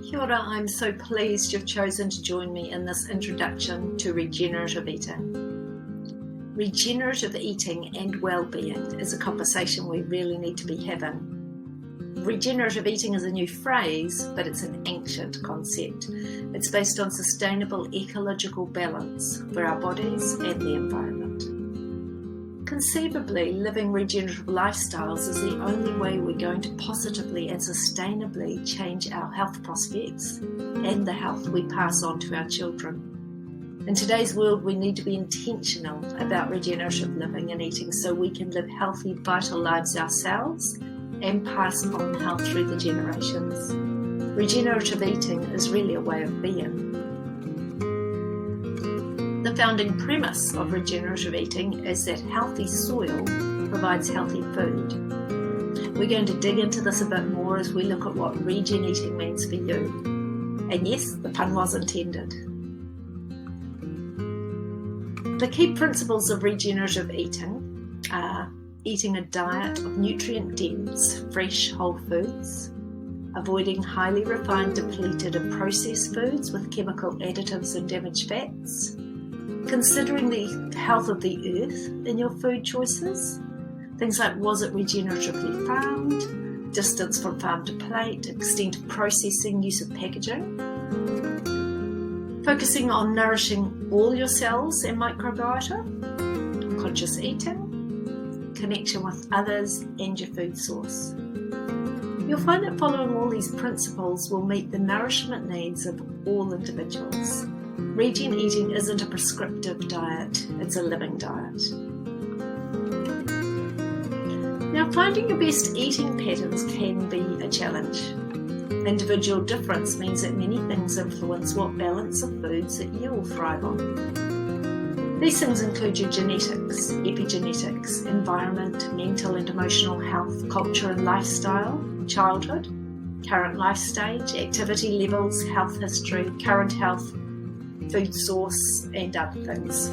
Kia ora, I'm so pleased you've chosen to join me in this introduction to regenerative eating. Regenerative eating and well-being is a conversation we really need to be having. Regenerative eating is a new phrase, but it's an ancient concept. It's based on sustainable ecological balance for our bodies and the environment. Conceivably, living regenerative lifestyles is the only way we're going to positively and sustainably change our health prospects and the health we pass on to our children. In today's world, we need to be intentional about regenerative living and eating so we can live healthy, vital lives ourselves and pass on health through the generations. Regenerative eating is really a way of being. The founding premise of regenerative eating is that healthy soil provides healthy food. We're going to dig into this a bit more as we look at what regen eating means for you. And yes, the pun was intended. The key principles of regenerative eating are eating a diet of nutrient-dense, fresh whole foods, avoiding highly refined, depleted and processed foods with chemical additives and damaged fats, considering the health of the earth in your food choices, things like was it regeneratively farmed, distance from farm to plate, extent of processing, use of packaging, focusing on nourishing all your cells and microbiota, conscious eating, connection with others and your food source. You'll find that following all these principles will meet the nourishment needs of all individuals. Regen eating isn't a prescriptive diet, it's a living diet. Now, finding your best eating patterns can be a challenge. Individual difference means that many things influence what balance of foods that you will thrive on. These things include your genetics, epigenetics, environment, mental and emotional health, culture and lifestyle, childhood, current life stage, activity levels, health history, current health, food source and other things.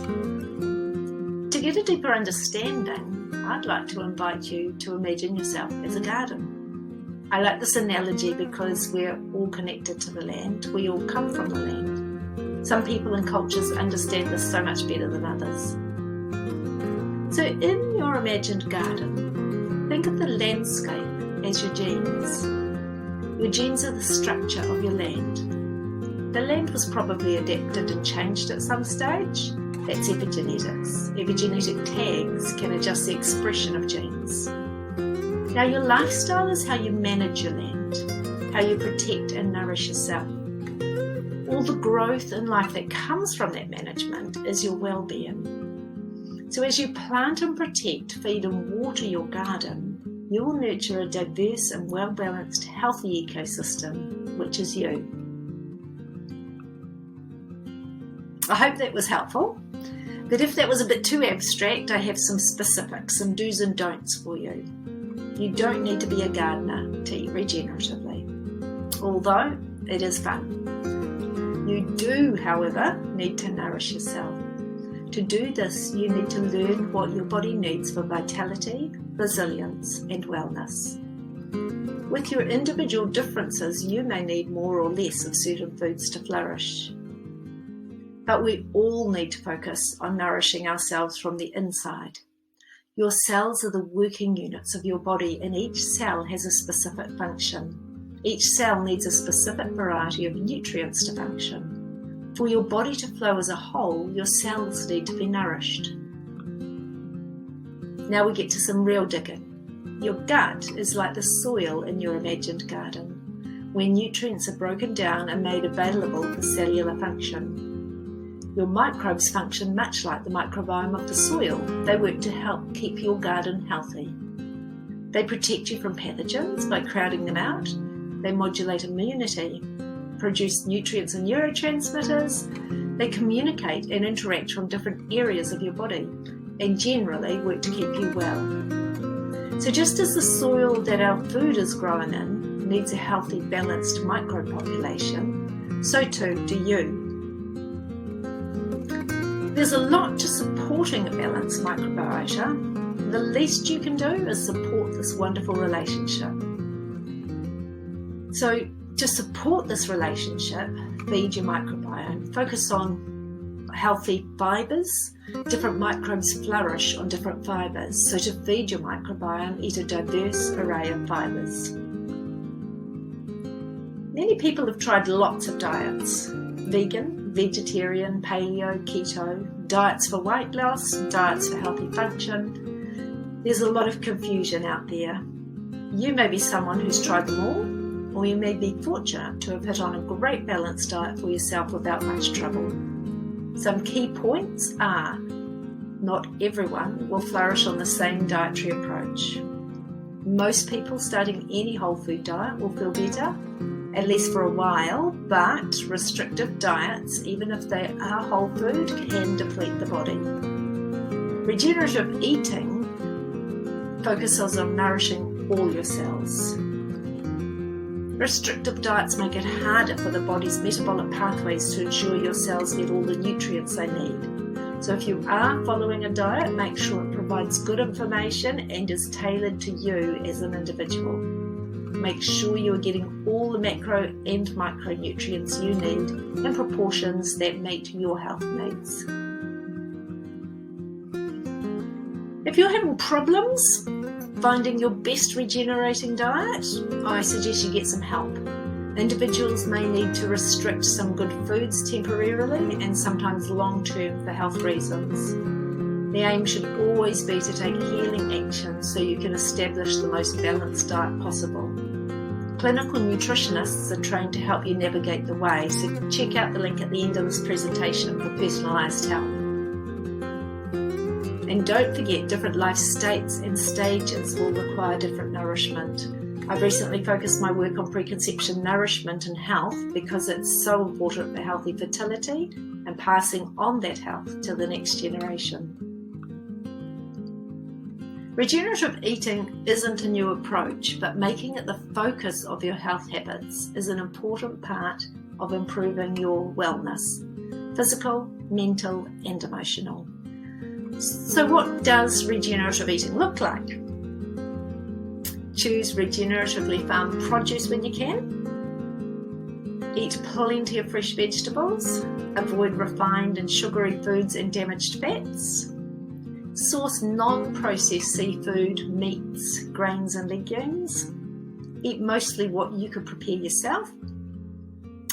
To get a deeper understanding, I'd like to invite you to imagine yourself as a garden. I like this analogy because we're all connected to the land. We all come from the land. Some people and cultures understand this so much better than others. So in your imagined garden, think of the landscape as your genes. Your genes are the structure of your land. The land was probably adapted and changed at some stage. That's epigenetics. Epigenetic tags can adjust the expression of genes. Now your lifestyle is how you manage your land, how you protect and nourish yourself. All the growth in life that comes from that management is your well-being. So as you plant and protect, feed and water your garden, you will nurture a diverse and well-balanced, healthy ecosystem, which is you. I hope that was helpful, but if that was a bit too abstract, I have some specifics, some do's and don'ts for you. You don't need to be a gardener to eat regeneratively, although it is fun. You do, however, need to nourish yourself. To do this, you need to learn what your body needs for vitality, resilience, and wellness. With your individual differences, you may need more or less of certain foods to flourish. But we all need to focus on nourishing ourselves from the inside. Your cells are the working units of your body, and each cell has a specific function. Each cell needs a specific variety of nutrients to function. For your body to flow as a whole, your cells need to be nourished. Now we get to some real digging. Your gut is like the soil in your imagined garden, where nutrients are broken down and made available for cellular function. Your microbes function much like the microbiome of the soil. They work to help keep your garden healthy. They protect you from pathogens by crowding them out. They modulate immunity, produce nutrients and neurotransmitters. They communicate and interact from different areas of your body and generally work to keep you well. So just as the soil that our food is grown in needs a healthy, balanced micropopulation, so too do you. There's a lot to supporting a balanced microbiota. The least you can do is support this wonderful relationship. So To support this relationship, feed your microbiome. Focus on healthy fibres. Different microbes flourish on different fibres. So to feed your microbiome, eat a diverse array of fibres. Many people have tried lots of diets. Vegan, vegetarian, paleo, keto, diets for weight loss, diets for healthy function. There's a lot of confusion out there. You may be someone who's tried them all, or you may be fortunate to have hit on a great balanced diet for yourself without much trouble. Some key points are: not everyone will flourish on the same dietary approach. Most people starting any whole food diet will feel better, at least for a while, but restrictive diets, even if they are whole food, can deplete the body. Regenerative eating focuses on nourishing all your cells. Restrictive diets make it harder for the body's metabolic pathways to ensure your cells get all the nutrients they need. So if you are following a diet, make sure it provides good information and is tailored to you as an individual. Make sure you are getting all the macro and micronutrients you need in proportions that meet your health needs. If you're having problems finding your best regenerating diet, I suggest you get some help. Individuals may need to restrict some good foods temporarily and sometimes long-term for health reasons. The aim should always be to take healing action so you can establish the most balanced diet possible. Clinical nutritionists are trained to help you navigate the way, so check out the link at the end of this presentation for personalised help. And don't forget, different life states and stages will require different nourishment. I've recently focused my work on preconception nourishment and health because it's so important for healthy fertility and passing on that health to the next generation. Regenerative eating isn't a new approach, but making it the focus of your health habits is an important part of improving your wellness, physical, mental, and emotional. So what does regenerative eating look like? Choose regeneratively farmed produce when you can. Eat plenty of fresh vegetables. Avoid refined and sugary foods and damaged fats. Source non-processed seafood, meats, grains and legumes. Eat mostly what you could prepare yourself.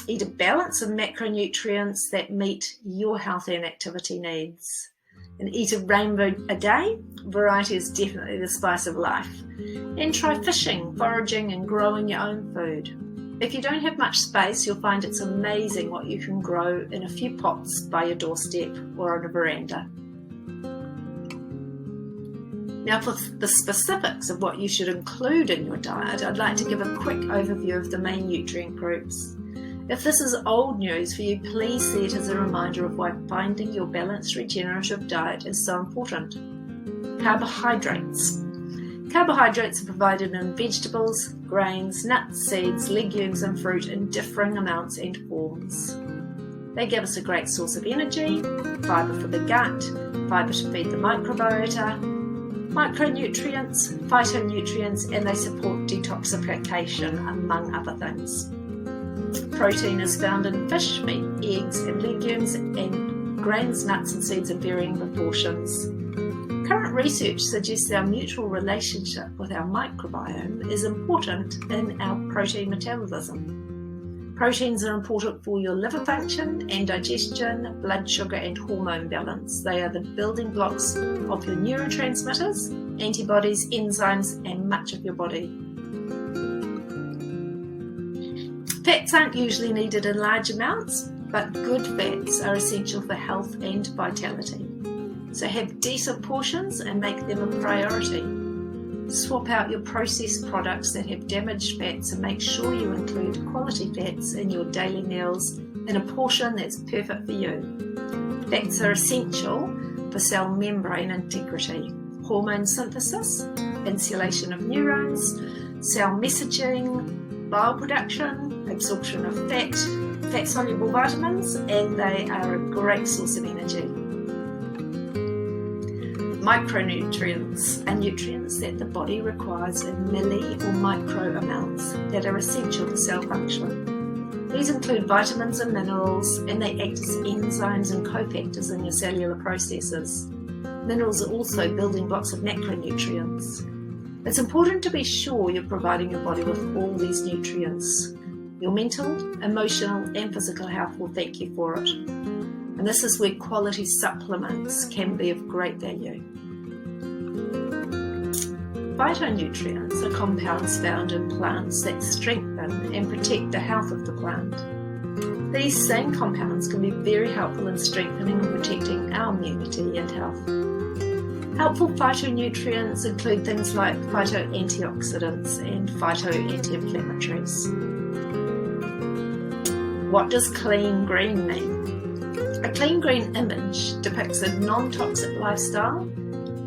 Eat a balance of macronutrients that meet your health and activity needs. And eat a rainbow a day. Variety is definitely the spice of life. And try fishing, foraging and growing your own food. If you don't have much space, you'll find it's amazing what you can grow in a few pots by your doorstep or on a veranda. Now for the specifics of what you should include in your diet, I'd like to give a quick overview of the main nutrient groups. If this is old news for you, please see it as a reminder of why finding your balanced regenerative diet is so important. Carbohydrates. Carbohydrates are provided in vegetables, grains, nuts, seeds, legumes and fruit in differing amounts and forms. They give us a great source of energy, fibre for the gut, fibre to feed the microbiota, micronutrients, phytonutrients, and they support detoxification, among other things. Protein is found in fish, meat, eggs and legumes, and grains, nuts and seeds in varying proportions. Current research suggests our mutual relationship with our microbiome is important in our protein metabolism. Proteins are important for your liver function and digestion, blood sugar and hormone balance. They are the building blocks of your neurotransmitters, antibodies, enzymes and much of your body. Fats aren't usually needed in large amounts, but good fats are essential for health and vitality. So have decent portions and make them a priority. Swap out your processed products that have damaged fats and make sure you include quality fats in your daily meals in a portion that's perfect for you. Fats are essential for cell membrane integrity, hormone synthesis, insulation of neurons, cell messaging, bile production, absorption of fat-soluble vitamins, and they are a great source of energy. Micronutrients are nutrients that the body requires in milli or micro amounts that are essential to cell function. These include vitamins and minerals, and they act as enzymes and cofactors in your cellular processes. Minerals are also building blocks of macronutrients. It's important to be sure you're providing your body with all these nutrients. Your mental, emotional, and physical health will thank you for it. And this is where quality supplements can be of great value. Phytonutrients are compounds found in plants that strengthen and protect the health of the plant. These same compounds can be very helpful in strengthening and protecting our immunity and health. Helpful phytonutrients include things like phytoantioxidants and phytoanti-inflammatories. What does clean green mean? A clean green image depicts a non-toxic lifestyle,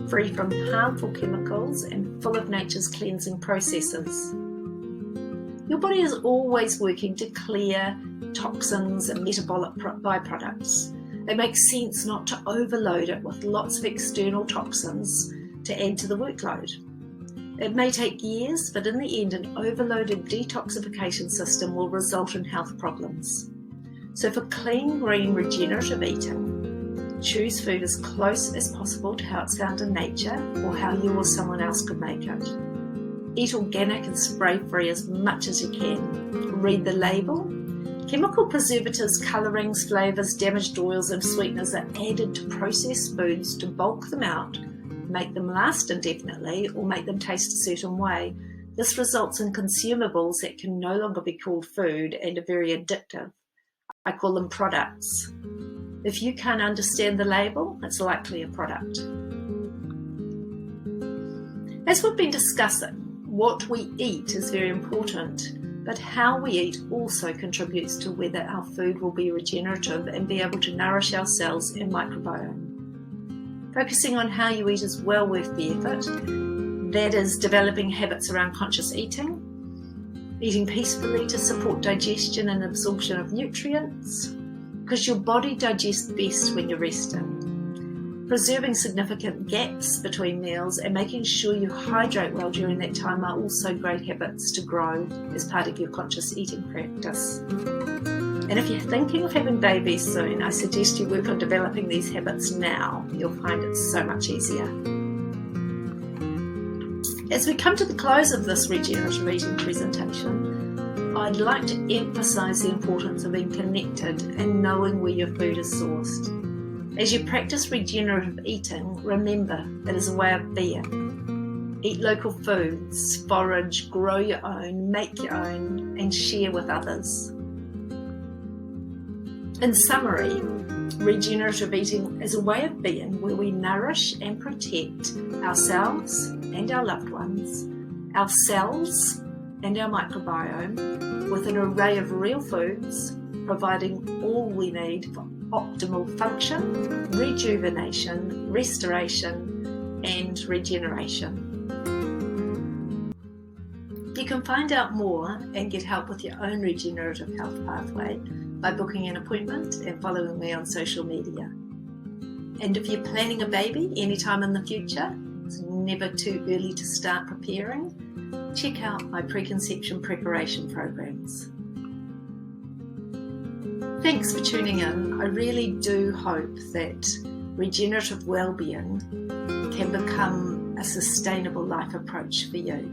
free from harmful chemicals and full of nature's cleansing processes. Your body is always working to clear toxins and metabolic byproducts. It makes sense not to overload it with lots of external toxins to add to the workload. It may take years, but in the end, an overloaded detoxification system will result in health problems. So for clean, green, regenerative eating, choose food as close as possible to how it's found in nature or how you or someone else could make it. Eat organic and spray-free as much as you can. Read the label. Chemical preservatives, colourings, flavours, damaged oils and sweeteners are added to processed foods to bulk them out, make them last indefinitely, or make them taste a certain way. This results in consumables that can no longer be called food and are very addictive. I call them products. If you can't understand the label, it's likely a product. As we've been discussing, what we eat is very important, but how we eat also contributes to whether our food will be regenerative and be able to nourish our cells and microbiome. Focusing on how you eat is well worth the effort. That is developing habits around conscious eating peacefully to support digestion and absorption of nutrients, because your body digests best when you're resting. Preserving significant gaps between meals and making sure you hydrate well during that time are also great habits to grow as part of your conscious eating practice. And if you're thinking of having babies soon, I suggest you work on developing these habits now. You'll find it so much easier. As we come to the close of this regenerative eating presentation, I'd like to emphasise the importance of being connected and knowing where your food is sourced. As you practice regenerative eating, remember it is a way of being. Eat local foods, forage, grow your own, make your own, and share with others. In summary, regenerative eating is a way of being where we nourish and protect ourselves and our loved ones, our cells and our microbiome with an array of real foods, providing all we need for optimal function, rejuvenation, restoration, and regeneration. You can find out more and get help with your own regenerative health pathway by booking an appointment and following me on social media. And if you're planning a baby anytime in the future, it's never too early to start preparing. Check out my preconception preparation programs. Thanks for tuning in. I really do hope that regenerative wellbeing can become a sustainable life approach for you.